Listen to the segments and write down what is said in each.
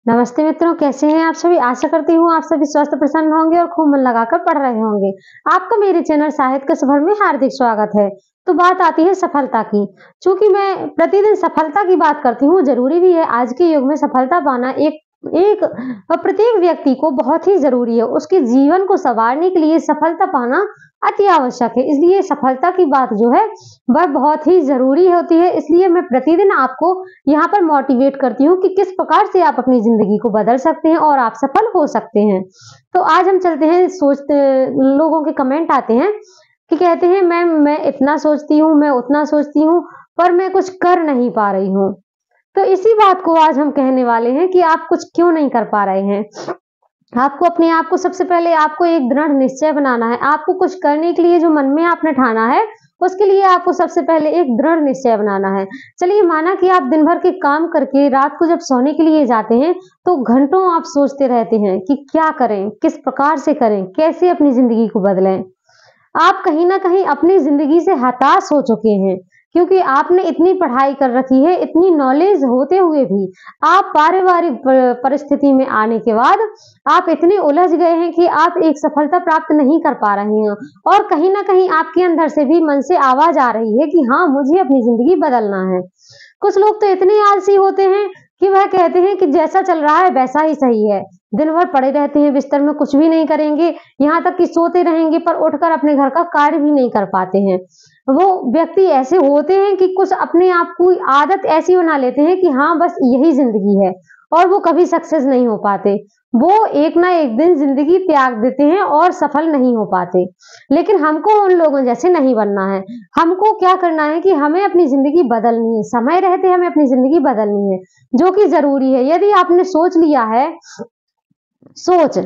नमस्ते मित्रों, कैसे हैं आप सभी। आशा करती हूँ आप सभी स्वस्थ प्रसन्न होंगे और खूब मन लगाकर पढ़ रहे होंगे। आपका मेरे चैनल साहित्य के सफर में हार्दिक स्वागत है। तो बात आती है सफलता की। चूंकि मैं प्रतिदिन सफलता की बात करती हूँ, जरूरी भी है। आज के युग में सफलता पाना एक एक प्रत्येक व्यक्ति को बहुत ही जरूरी है। उसके जीवन को संवारने के लिए सफलता पाना अति आवश्यक है। इसलिए सफलता की बात जो है वह बहुत ही जरूरी होती है। इसलिए मैं प्रतिदिन आपको यहाँ पर मोटिवेट करती हूँ कि किस प्रकार से आप अपनी जिंदगी को बदल सकते हैं और आप सफल हो सकते हैं। तो आज हम चलते हैं, सोचते लोगों के कमेंट आते हैं कि कहते हैं मैम मैं इतना सोचती हूँ, मैं उतना सोचती हूँ, पर मैं कुछ कर नहीं पा रही हूँ। तो इसी बात को आज हम कहने वाले हैं कि आप कुछ क्यों नहीं कर पा रहे हैं। आपको अपने आप को सबसे पहले आपको एक दृढ़ निश्चय बनाना है। आपको कुछ करने के लिए जो मन में आपने ठाना है, उसके लिए आपको सबसे पहले एक दृढ़ निश्चय बनाना है। चलिए, माना कि आप दिन भर के काम करके रात को जब सोने के लिए जाते हैं तो घंटों आप सोचते रहते हैं कि क्या करें, किस प्रकार से करें, कैसे अपनी जिंदगी को बदलें। आप कहीं ना कहीं अपनी जिंदगी से हताश हो चुके हैं, क्योंकि आपने इतनी पढ़ाई कर रखी है, इतनी नॉलेज होते हुए भी आप पारिवारिक परिस्थिति में आने के बाद आप इतने उलझ गए हैं कि आप एक सफलता प्राप्त नहीं कर पा रहे हैं। और कहीं ना कहीं आपके अंदर से भी मन से आवाज आ रही है कि हाँ, मुझे अपनी जिंदगी बदलना है। कुछ लोग तो इतने आलसी होते हैं कि वह कहते हैं कि जैसा चल रहा है वैसा ही सही है। दिन भर पड़े रहते हैं बिस्तर में, कुछ भी नहीं करेंगे, यहाँ तक कि सोते रहेंगे, पर उठकर अपने घर का कार्य भी नहीं कर पाते हैं। वो व्यक्ति ऐसे होते हैं कि कुछ अपने आप को आदत ऐसी बना लेते हैं कि हाँ बस यही जिंदगी है, और वो कभी सक्सेस नहीं हो पाते। वो एक ना एक दिन जिंदगी त्याग देते हैं और सफल नहीं हो पाते। लेकिन हमको उन लोगों जैसे नहीं बनना है। हमको क्या करना है कि हमें अपनी जिंदगी बदलनी है। समय रहते हमें अपनी जिंदगी बदलनी है, जो कि जरूरी है। यदि आपने सोच लिया है, सोच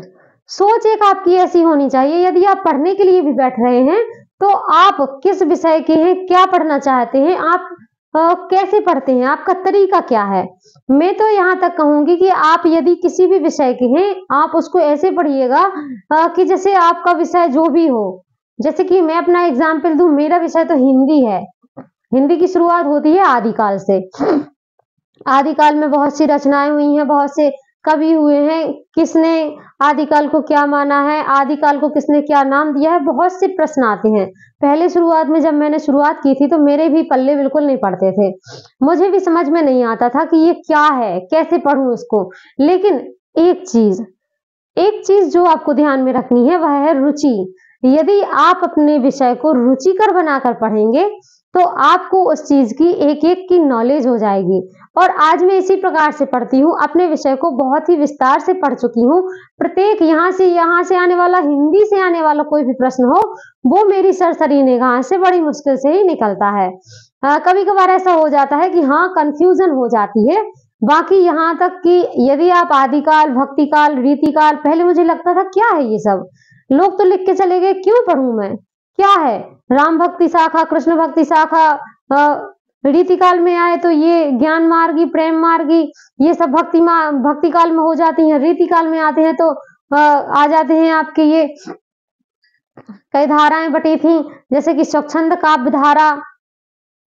सोच एक आपकी ऐसी होनी चाहिए। यदि आप पढ़ने के लिए भी बैठ रहे हैं तो आप किस विषय के हैं, क्या पढ़ना चाहते हैं, आप कैसे पढ़ते हैं, आपका तरीका क्या है। मैं तो यहाँ तक कहूंगी कि आप यदि किसी भी विषय के हैं, आप उसको ऐसे पढ़िएगा कि जैसे आपका विषय जो भी हो। जैसे कि मैं अपना एग्जाम्पल दूं, मेरा विषय तो हिंदी है। हिंदी की शुरुआत होती है आदिकाल से। आदिकाल में बहुत सी रचनाएं हुई हैं, बहुत से कवि हुए हैं। किसने आदिकाल को क्या माना है, आदिकाल को किसने क्या नाम दिया है, बहुत से प्रश्न आते हैं। पहले शुरुआत में जब मैंने शुरुआत की थी तो मेरे भी पल्ले बिल्कुल नहीं पड़ते थे। मुझे भी समझ में नहीं आता था कि ये क्या है, कैसे पढ़ूं इसको। लेकिन एक चीज जो आपको ध्यान में रखनी है वह है रुचि। यदि आप अपने विषय को रुचिकर बनाकर पढ़ेंगे तो आपको उस चीज की एक एक की नॉलेज हो जाएगी। और आज मैं इसी प्रकार से पढ़ती हूँ, अपने विषय को बहुत ही विस्तार से पढ़ चुकी हूँ। प्रत्येक यहाँ से आने वाला, हिंदी से आने वाला कोई भी प्रश्न हो, वो मेरी सरसरी निगाह से बड़ी मुश्किल से ही निकलता है। कभी कभार ऐसा हो जाता है कि हाँ, कंफ्यूजन हो जाती है। बाकी यहाँ तक कि यदि आप आदिकाल, भक्तिकाल, रीतिकाल, पहले मुझे लगता था क्या है ये सब, लोग तो लिख के चले गए, क्यों पढ़ूं मैं, क्या है। राम भक्ति शाखा, कृष्ण भक्ति शाखा, रीतिकाल में आए तो ये ज्ञान मार्गी, प्रेम मार्गी, ये सब भक्ति काल में हो जाती हैं। रीतिकाल में आते हैं तो आ जाते हैं आपके ये कई धाराएं बटी थी, जैसे कि स्वच्छंद काव्य धारा।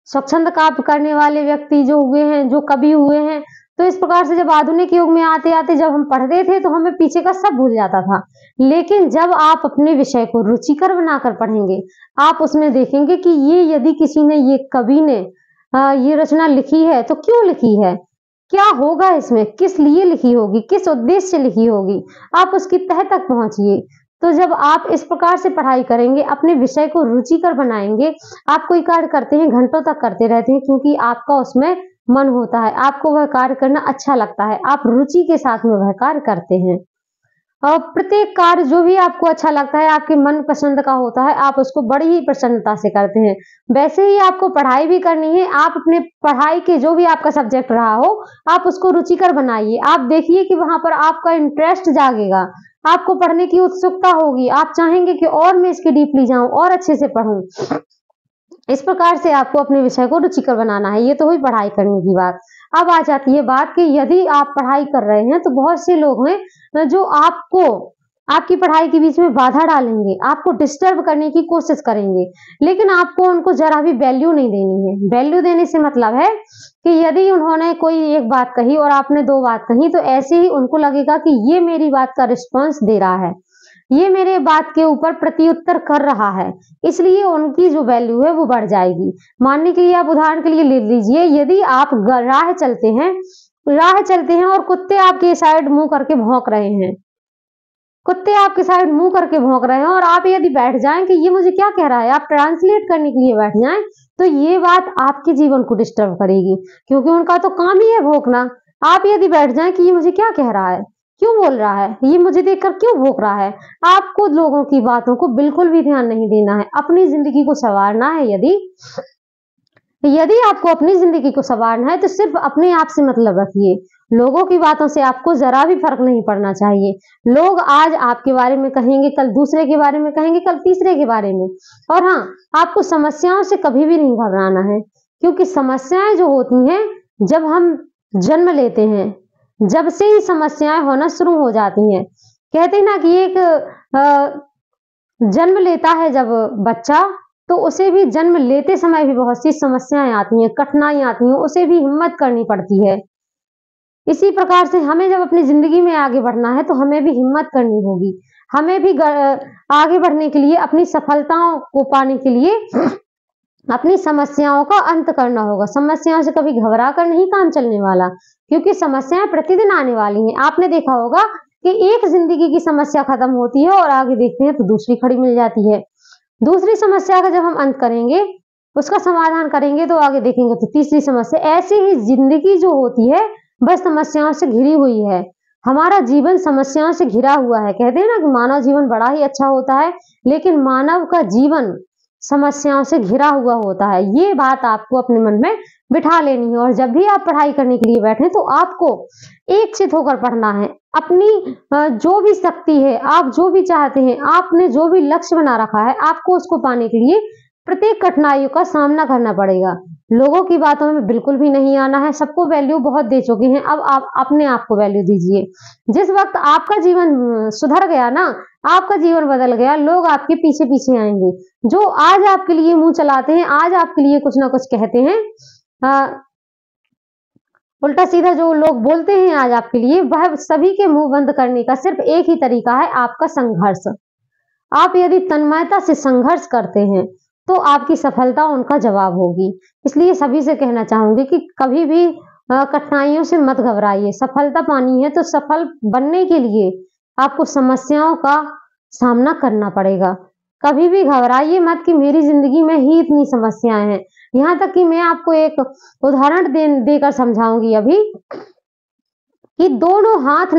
स्वच्छंद काव्य करने वाले व्यक्ति जो हुए हैं, जो कवि हुए हैं। तो इस प्रकार से जब आधुनिक युग में आते आते जब हम पढ़ते थे तो हमें पीछे का सब भूल जाता था। लेकिन जब आप अपने विषय को रुचिकर बनाकर पढ़ेंगे, आप उसमें देखेंगे कि ये यदि किसी ने, ये कवि ने ये रचना लिखी है तो क्यों लिखी है, क्या होगा इसमें, किस लिए लिखी होगी, किस उद्देश्य से लिखी होगी। आप उसकी तह तक पहुंचिए। तो जब आप इस प्रकार से पढ़ाई करेंगे, अपने विषय को रुचिकर बनाएंगे, आप कोई कार्य करते हैं घंटों तक करते रहते हैं, क्योंकि आपका उसमें मन होता है, आपको वह कार्य करना अच्छा लगता है, आप रुचि के साथ में वह कार्य करते हैं। और प्रत्येक कार्य जो भी आपको अच्छा लगता है, आपके मन पसंद का होता है, आप उसको बड़ी ही प्रसन्नता से करते हैं। वैसे ही आपको पढ़ाई भी करनी है। आप अपने पढ़ाई के जो भी आपका सब्जेक्ट रहा हो, आप उसको रुचिकर बनाइए। आप देखिए कि वहां पर आपका इंटरेस्ट जागेगा, आपको पढ़ने की उत्सुकता होगी, आप चाहेंगे कि और मैं इसके डीपली जाऊं और अच्छे से पढ़ूं। इस प्रकार से आपको अपने विषय को रुचिकर बनाना है। ये तो हुई पढ़ाई करने की बात। अब आ जाती है बात कि यदि आप पढ़ाई कर रहे हैं तो बहुत से लोग हैं जो आपको आपकी पढ़ाई के बीच में बाधा डालेंगे, आपको डिस्टर्ब करने की कोशिश करेंगे, लेकिन आपको उनको जरा भी वैल्यू नहीं देनी है। वैल्यू देने से मतलब है कि यदि उन्होंने कोई एक बात कही और आपने 2 बात कही, तो ऐसे ही उनको लगेगा कि ये मेरी बात का रिस्पॉन्स दे रहा है, ये मेरे बात के ऊपर प्रत्युत्तर कर रहा है, इसलिए उनकी जो वैल्यू है वो बढ़ जाएगी। मानने के लिए आप उदाहरण के लिए ले लीजिए, यदि आप राह चलते हैं और कुत्ते आपके साइड मुंह करके भौंक रहे हैं, कुत्ते आपके साइड मुंह करके भौंक रहे हैं और आप यदि बैठ जाएं कि ये मुझे क्या कह रहा है, आप ट्रांसलेट करने के लिए बैठ जाएं, तो ये बात आपके जीवन को डिस्टर्ब करेगी, क्योंकि उनका तो काम ही है भौंकना। आप यदि बैठ जाएं कि ये मुझे क्या कह रहा है, क्यों बोल रहा है, ये मुझे देखकर क्यों भौंक रहा है, आपको लोगों की बातों को बिल्कुल भी ध्यान नहीं देना है। अपनी जिंदगी को संवारना है, यदि आपको अपनी जिंदगी को संवारना है तो सिर्फ अपने आप से मतलब रखिए। लोगों की बातों से आपको जरा भी फर्क नहीं पड़ना चाहिए। लोग आज आपके बारे में कहेंगे, कल दूसरे के बारे में कहेंगे, कल तीसरे के बारे में। और हाँ, आपको समस्याओं से कभी भी नहीं घबराना है, क्योंकि समस्याएं जो होती हैं जब हम जन्म लेते हैं, जब से ही समस्याएं होना शुरू हो जाती हैं। कहते हैं ना कि एक जन्म लेता है जब बच्चा, तो उसे भी जन्म लेते समय भी बहुत सी समस्याएं आती हैं, कठिनाई आती हैं, उसे भी हिम्मत करनी पड़ती है। इसी प्रकार से हमें जब अपनी जिंदगी में आगे बढ़ना है तो हमें भी हिम्मत करनी होगी। हमें भी आगे बढ़ने के लिए, अपनी सफलताओं को पाने के लिए अपनी समस्याओं का अंत करना होगा। समस्याओं से कभी घबरा कर नहीं काम चलने वाला, क्योंकि समस्याएं प्रतिदिन आने वाली हैं। आपने देखा होगा कि एक जिंदगी की समस्या खत्म होती है और आगे देखते हैं तो दूसरी खड़ी मिल जाती है। दूसरी समस्या का जब हम अंत करेंगे, उसका समाधान करेंगे, तो आगे देखेंगे तो तीसरी समस्या। ऐसे ही जिंदगी जो होती है बस समस्याओं से घिरी हुई है। हमारा जीवन समस्याओं से घिरा हुआ है। कहते हैं ना कि मानव जीवन बड़ा ही अच्छा होता है, लेकिन मानव का जीवन समस्याओं से घिरा हुआ होता है। ये बात आपको अपने मन में बिठा लेनी है। और जब भी आप पढ़ाई करने के लिए बैठे तो आपको एकचित होकर पढ़ना है। अपनी जो भी शक्ति है, आप जो भी चाहते हैं, आपने जो भी लक्ष्य बना रखा है, आपको उसको पाने के लिए प्रत्येक कठिनाइयों का सामना करना पड़ेगा। लोगों की बातों में बिल्कुल भी नहीं आना है। सबको वैल्यू बहुत दे चुके हैं, अब आप अपने आप को वैल्यू दीजिए। जिस वक्त आपका जीवन सुधर गया ना, आपका जीवन बदल गया, लोग आपके पीछे पीछे आएंगे। जो आज आपके लिए मुंह चलाते हैं, आज आपके लिए कुछ ना कुछ कहते हैं, उल्टा सीधा जो लोग बोलते हैं आज आपके लिए, वह सभी के मुंह बंद करने का सिर्फ एक ही तरीका है, आपका संघर्ष। आप यदि तन्मयता से संघर्ष करते हैं तो आपकी सफलता उनका जवाब होगी। इसलिए सभी से कहना चाहूंगी कि कभी भी कठिनाइयों से मत घबराइए। सफलता पानी है तो सफल बनने के लिए आपको समस्याओं का सामना करना पड़ेगा। कभी भी घबराइए मत कि मेरी जिंदगी में ही इतनी समस्याएं हैं। यहाँ तक कि मैं आपको एक उदाहरण देकर समझाऊंगी अभी, कि दोनों हाथ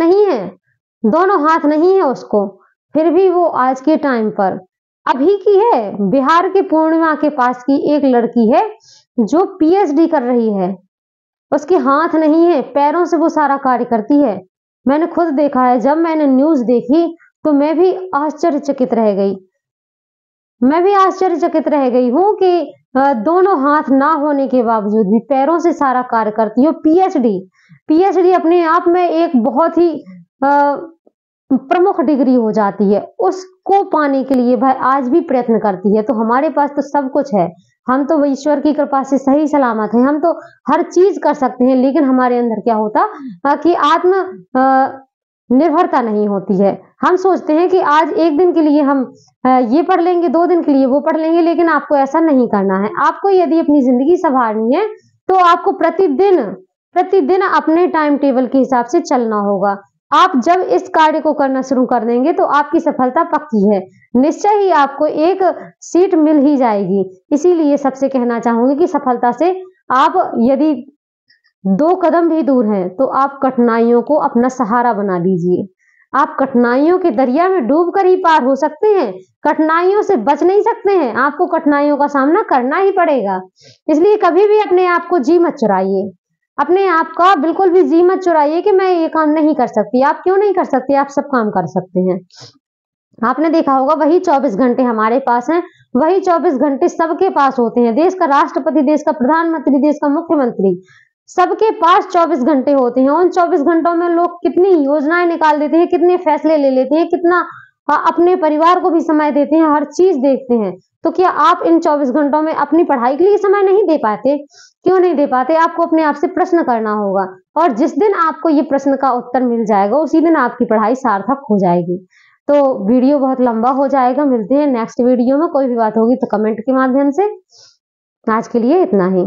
नहीं है उसको, फिर भी वो आज के टाइम पर अभी की है, बिहार के पूर्णिमा के पास की एक लड़की है जो पीएचडी कर रही है। उसके हाथ नहीं है, पैरों से वो सारा कार्य करती है। मैंने खुद देखा है। जब मैंने न्यूज देखी तो मैं भी आश्चर्यचकित रह गई हूँ कि दोनों हाथ ना होने के बावजूद भी पैरों से सारा कार्य करती है। पीएचडी अपने आप में एक बहुत ही प्रमुख डिग्री हो जाती है। उसको पाने के लिए भाई आज भी प्रयत्न करती है। तो हमारे पास तो सब कुछ है, हम तो ईश्वर की कृपा से सही सलामत हैं, हम तो हर चीज कर सकते हैं, लेकिन हमारे अंदर क्या होता कि आत्म निर्भरता नहीं होती है। हम सोचते हैं कि आज एक दिन के लिए हम ये पढ़ लेंगे, 2 दिन के लिए वो पढ़ लेंगे, लेकिन आपको ऐसा नहीं करना है। आपको यदि अपनी जिंदगी संवारनी है तो आपको प्रतिदिन अपने टाइम टेबल के हिसाब से चलना होगा। आप जब इस कार्य को करना शुरू कर देंगे तो आपकी सफलता पक्की है। निश्चय ही आपको एक सीट मिल ही जाएगी। इसीलिए सबसे कहना चाहूंगी कि सफलता से आप यदि 2 कदम भी दूर हैं तो आप कठिनाइयों को अपना सहारा बना लीजिए। आप कठिनाइयों के दरिया में डूबकर ही पार हो सकते हैं, कठिनाइयों से बच नहीं सकते हैं। आपको कठिनाइयों का सामना करना ही पड़ेगा। इसलिए कभी भी अपने आप को जी मत चुराइए, अपने आप का बिल्कुल भी जी मत चुराइए कि मैं ये काम नहीं कर सकती। आप क्यों नहीं कर सकते, आप सब काम कर सकते हैं। आपने देखा होगा वही 24 घंटे हमारे पास हैं, वही 24 घंटे सबके पास होते हैं। देश का राष्ट्रपति, देश का प्रधानमंत्री, देश का मुख्यमंत्री, सबके पास 24 घंटे होते हैं। उन 24 घंटों में लोग कितनी योजनाएं निकाल देते हैं, कितने फैसले ले लेते हैं, कितना अपने परिवार को भी समय देते हैं, हर चीज़ देखते हैं, तो क्या आप इन 24 घंटों में अपनी पढ़ाई के लिए समय नहीं दे पाते? क्यों नहीं दे पाते? आपको अपने आप से प्रश्न करना होगा और जिस दिन आपको ये प्रश्न का उत्तर मिल जाएगा, उसी दिन आपकी पढ़ाई सार्थक हो जाएगी। तो वीडियो बहुत लंबा हो जाएगा, मिलते हैं नेक्स्ट वीडियो में। कोई भी बात होगी तो कमेंट के माध्यम से। आज के लिए इतना ही।